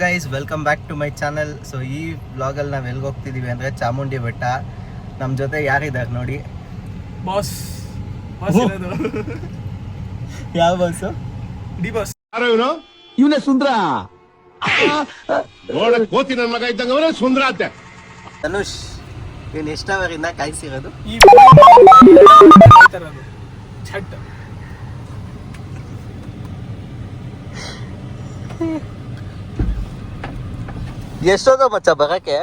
Guys welcome back to my channel. So ಈ ವ್ಲಾಗಲ್ಲಿ ನಾವು ಎಲ್ಲಿಗೆ ಹೋಗ್ತಿದ್ದೀವಿ ಅಂದರೆ ಚಾಮುಂಡಿ ಬೆಟ್ಟ. ನಮ್ಮ ಜೊತೆ ಯಾರಿದ್ದಾರೆ ನೋಡಿ. ಬಾಸ್ ಯಾವ ಬಾಸು? D boss. ಇವನೇ ಸುಂದ್ರ ನೋಡಕ್ ಕೋತಿ ನನ್ನ ಮಗ ಇದ್ದಂಗ ಅವನೇ ಸುಂದ್ರ ಅಂತೆ. ಧನುಷ್, ಇವನು ಎಷ್ಟವರಿಂದ ಕಾಯಿಸಿರೋದು? ಈ ಛಟ್ ಎಷ್ಟೋದ ಮಚ್ಚ ಬರಕ್ಕೆ?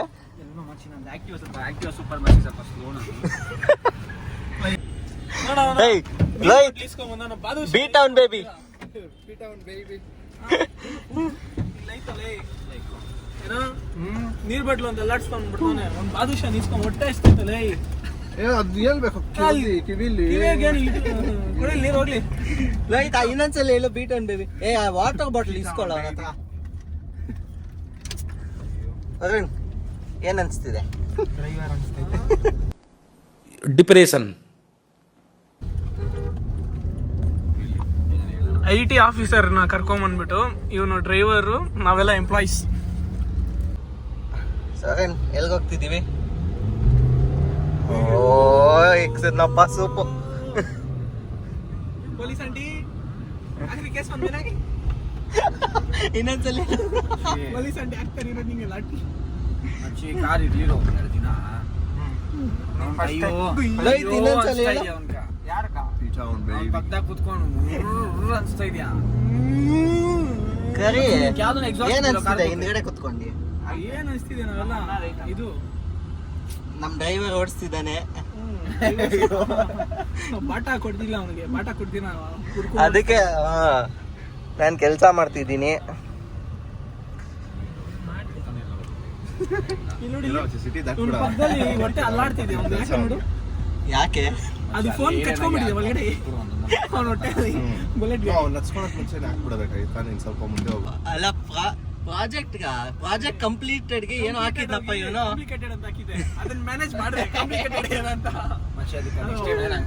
B town baby. ನೀರ್ ಬಟ್ಲು ಅಂತ ಎಲ್ಲಾಡ್ಸ್ಕೊಂಡ್ಬಿಡ್ತಾನೆ. ಒಂದ್ ಬಾದುಷ ನೀಸ್ಕೊಂಡ್ ಹೊಟ್ಟೆ ಎಷ್ಟೈತಲ್ಲ. ಹೇಳ್ಬೇಕು ನೀರ್ ಹೋಗ್ಲಿ. ಲೈಟ್ ಇನ್ನೊಂದ್ಸಲ ಹೇಳು B town baby. Water bottle ಇಸ್ಕೊಳ್ಳ ಅವನ ಹತ್ರ. ಅರುಣ್, ಏನ್ ಅನ್ಸ್ತಿದೆ? ಡಿಪ್ರೆಷನ್. IT ಆಫೀಸರ್ನ ಕರ್ಕೊಂಬಂದ್ಬಿಟ್ಟು ಇವನು ಡ್ರೈವರು, ನಾವೆಲ್ಲ ಎಂಪ್ಲಾಯೀಸ್. ಸರ್ ಎಲ್ಗ ಹೋಗ್ತಿದ್ದೀವಿ? ಓ ನಪ್ಪ ಸೂಪು. ಪೊಲೀಸ್ ಆಂಟಿ ಕೇಸ್ ಬಂದ್ಮೇಲೆ ಇನ್ನೊಂದ್ಸಲ ಪೊಲೀಸ್ ಆಂಟಿ ಆಗ್ತಾರೆ ಇರೋದು ನಿಂಗೆ ಲಾಟಿ. ಕಾರ್ ಇರ್ಲಿರೋ ದಿನ ಇನ್ನೊಂದ್ಸಲ ಹೇಳು. ಪಕ್ಕದಾಗ ಕುತ್ಕೊಂಡು ಅನ್ಸ್ತಾ ಇದೆಯಾ? ಕರಿ ಯಾವ್ದನ್ನ exhaust ಏನ್ ಅನ್ಸ್ತಿದೆ ಹಿಂದ್ಗಡೆ ಕುತ್ಕೊಂಡು? ಏನ್ ಅನ್ಸ್ತಿದೆ ನಾವೆಲ್ಲ ಇದು ನಮ್ ಡ್ರೈವರ್ ಓಡಿಸ್ತಿದ್ದಾನೆ. ಬಾಟ ಕೊಡ್ತಿಲ್ಲ ಅವನಿಗೆ, ಬಾಟ ಕೊಡ್ತೀನಿ ಅದಕ್ಕೆ ನಾನು ಕೆಲಸ ಮಾಡ್ತಿದ್ದೀನಿ. ಪಕ್ಕದಲ್ಲಿ ಹೊಟ್ಟೆ ಅಲ್ಲಾಡ್ತಿದೆ ನೋಡು. ಯಾಕೆ? ಅದು ಫೋನ್ ಕಚ್ಕೊಂಡ್ಬಿಟ್ಟಿದೆ ಒಳಗಡೆ ಅವನ ಹೊಟ್ಟೆ ಬುಲೆಟ್. ಸ್ವಲ್ಪ ಮುಂದೆ ಹೋಗ. ಅಲ್ಲ ಪ್ರಾಜೆಕ್ಟ್ ಕಂಪ್ಲೀಟೆಡ್ಗೆ ಏನೋ ಹಾಕಿದ್ನಪ್ಪ ಇವನು. ಕಾಂಪ್ಲಿಕೇಟೆಡ್ ಅಂತ ಹಾಕಿದೆ, ಅದನ್ನ ಮ್ಯಾನೇಜ್ ಮಾಡ್ರೆ ಕಾಂಪ್ಲಿಕೇಟೆಡ್ ಏನಂತ.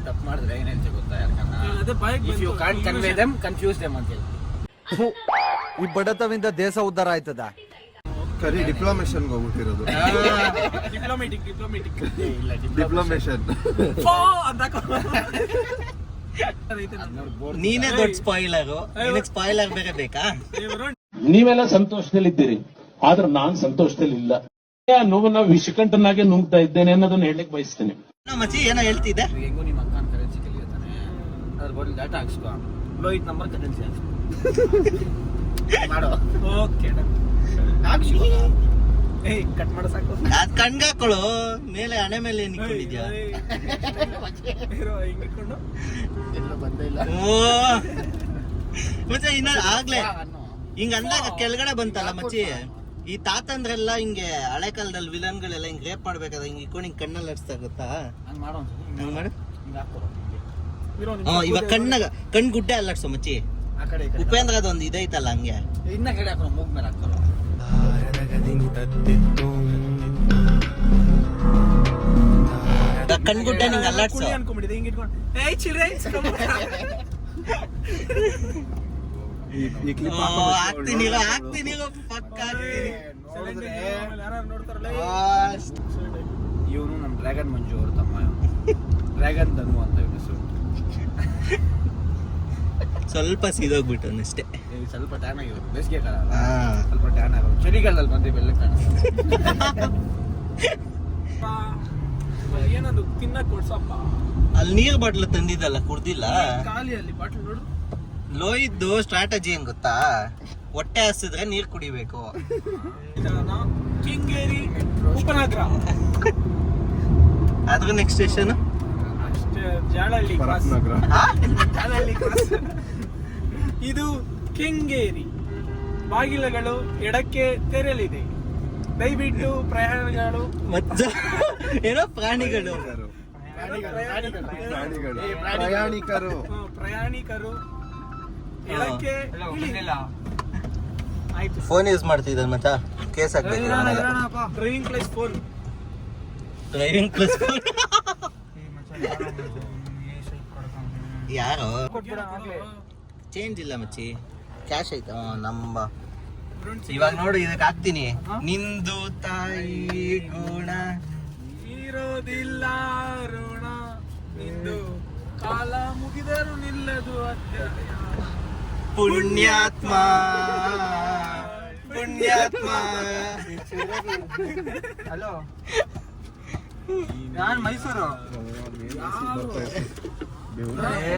ತಪ್ಪು ಮಾಡಿದ್ರೆ ಏನಂತ ಗೊತ್ತಾ? ಯಾಕಂದ್ರೆ ಈ ಬಡತವಿಂದ ದೇಶ ಉದ್ಧಾರ ಆಯ್ತದ. ಕರಿ ಡಿಪ್ಲೊಮೇಷನ್ಗೆ ಹೋಗ್ಬಿಟ್ಟಿರೋದು. ಡಿಪ್ಲೊಮೇಷನ್ ನೀನೇ ದೊಡ್ಡ ಸ್ಪಾಯ್ಲರು. ನಿನಗೆ ಸ್ಪಾಯ್ಲರ್ ಬೇರೆ ಬೇಕಾ? ನೀವೆಲ್ಲ ಸಂತೋಷದಲ್ಲಿದ್ದೀರಿ, ಆದ್ರೆ ನಾನ್ ಸಂತೋಷದಲ್ಲಿಲ್ಲ. ನೋವನ್ನ ವಿಷಕಂಠನಾಗೆ ನುಂಗ್ತಾ ಇದ್ದೇನೆ ಅನ್ನೋದನ್ನ ಹೇಳಕ್ ಬಯಸ್ತೇನೆ. ಮಚ್ಚಿ ಏನೋ ಹೇಳ್ತಿದ್ದೆ. ಹೆಂಗೋ ನಿಮ್ಮ ಅಕ್ಕನ ಕರೆನ್ಸಿ ಕಲಿಯುತ್ತಾನೆ, ಅದ್ರ ಬದಲು ಡಾಟಾ ಹಾಕ್ಸ್ಕೊ. ಲೋಹಿತ್ ನಂಬರ್ ಕರೆನ್ಸಿ ಹಾಕ್ಸ್ಕೊ ಮಾಡೋ. ಓಕೆ ಕಟ್ ಮಾಡೋ ಸಾಕು. ಅದ್ ಕಣ್ಗಾಕೊಳ್ಳು ಮೇಲೆ, ಹಣೆ ಮೇಲೆ ಏನ್ ಇಟ್ಕೊಂಡಿದ್ಯಾ? ಹಿಂಗಿಟ್ಕೊಂಡು ಎಲ್ಲ ಬಂದೇ ಇಲ್ಲ. ಓ ಮಚ್ಚ ಇನ್ನ ಆಗ್ಲೇ ಹಿಂಗ ಅಂದಾಗ ಕೆಳಗಡೆ ಬಂತಲ್ಲ ಮಚ್ಚಿ. ಈ ತಾತಂದ್ರೆಲ್ಲ ಹಿಂಗೆ ಹಳೆ ಕಾಲದಲ್ಲಿ ವಿಲನ್ಗಳೆಲ್ಲ ಹಿಂಗ್ ರೇಪ್ ಮಾಡ್ಬೇಕಾದ್ರೆ ಹಿಂಗ್ ಇಟ್ಕೊಂಡು ಹಿಂಗ್ ಕಣ್ಣಲ್ಲಿ ಹರಿಸ್ತಾ ಗೊತ್ತಾ? ಹಂಗ್ ಮಾಡೋ ಹಂಗ್ ಮಾಡು. ಹಿಂಗ ಹಾಕೋ. ಇವಾಗ ಕಣ್ ಗುಡ್ಡೆ ಅಲ್ಲಾಡ್ಸೋ ಮಚ್ಚಿ. ಆ ಕಡೆ ಉಪೇಂದ್ರ ಅದೊಂದು ಇದೈತಲ್ಲ ಹಂಗೆ. ಇನ್ನ ಕಡೆ ಹಾಕೋ, ಮೂಗ್ ಮೇಲೆ ಹಾಕೋ. ಕಣ್ಗುಡ್ಡೆ ನಿಂಗೆ ಅಲ್ಲಾಡ್ಸೋ. ಅನ್ಕೊಂಡ್ಬಿಟ್ಟಿದೆ ಹಿಂಗ್ ಇಟ್ಕೊಂಡು. ಏಯ್ ಚಿಲ್ರೆ ಹಾಕ್ತೀನಿ ಪಕ್ಕ ಹಾಕ್ತೀನಿ. ಯಾರು ನೋಡ್ತಾರಲ್ಲ. ಇವನು ನಮ್ ಡ್ರ್ಯಾಗನ್ ಮಂಜು ಅವ್ರ ತಮ್ಮ, ಡ್ರ್ಯಾಗನ್ ಧನು ಅಂತ ಹೆಸರು. ಸ್ವಲ್ಪ ಸೀದೋಗ್ಬಿಟ್ಟು ಅಷ್ಟೇ. ಸ್ವಲ್ಪ ಟ್ಯಾನ್ ಆಗಿರೋ, ಬೇಸಿಗೆ ಕಾಲ ಅಲ್ಲ, ಹಾ. ಸ್ವಲ್ಪ ಟ್ಯಾನ್ ಆಗೋದು. ಚಳಿಗಾಲದಲ್ಲಿ ಬಂದು ಬೆಲ್ಲ ಕಾಣಿಸ್ತಾರೆ. ಏನದು ತಿನ್ನಕ್ ಕೊಡ್ಸಪ್ಪ. ಅಲ್ಲಿ ನೀರ್ ಬಾಟ್ಲು ತಂದಿದ್ದಲ್ಲ, ಕುಡ್ದಿಲ್ಲ. ಖಾಲಿ ಅಲ್ಲಿ ಬಾಟ್ಲ್ ನೋಡು. ಲೋಹಿದ್ದು ಸ್ಟ್ರಾಟಜಿ ಏನ್ ಗೊತ್ತಾ? ಹೊಟ್ಟೆ ಹಸಿದ್ರೆ ನೀರ್ ಕುಡಿಬೇಕು. ಕೆಂಗೇರಿ ಉಪನಗರ, ಅದ್ರ ನೆಕ್ಸ್ಟ್ ಸ್ಟೇಷನ್ ಅಷ್ಟೇ. ಜಾಳಹಳ್ಳಿ ಕ್ರಾಸ್. ಜಾಳಹಳ್ಳಿ ಕ್ರಾಸ್. ಇದು ಕೆಂಗೇರಿ. ಬಾಗಿಲುಗಳು ಎಡಕ್ಕೆ ತೆರೆಯಲಿದೆ, ದಯವಿಟ್ಟು ಪ್ರಯಾಣಿಗಳು. ಮಜ್ಜ ಏನೋ ಪ್ರಾಣಿಗಳು. ಪ್ರಯಾಣಿಕರು ಎಡಕ್ಕೆ ಇಳಿ. ಆಯ್ತು. ಫೋನ್ ಯೂಸ್ ಮಾಡ್ತಿದ್ದ ಮಚ್ಚ, ಕೇಸ್ ಹಾಕ್ಬೇಕು. Driving plus phone. Driving plus phone ಯಾರು? ಚೇಂಜ್ ಇಲ್ಲ ಮಚ್ಚಿ, ಕ್ಯಾಶ್ ಐತ. ನಮ್ಮ ಇವಾಗ ನೋಡು ಇದಕ್ಕೆ ಹಾಕ್ತೀನಿ ನಿಂದು ತಾಯಿ ಗುಣ ಇರೋದಿಲ್ಲ ಋಣ ನಿಂದು ಕಾಲ ಮುಗಿದರೂ ನಿಲ್ಲದು ಅತ್ಯಾಯ. ಪುಣ್ಯಾತ್ಮ ಪುಣ್ಯಾತ್ಮ. ಹಲೋ ನಾನ್ ಮೈಸೂರು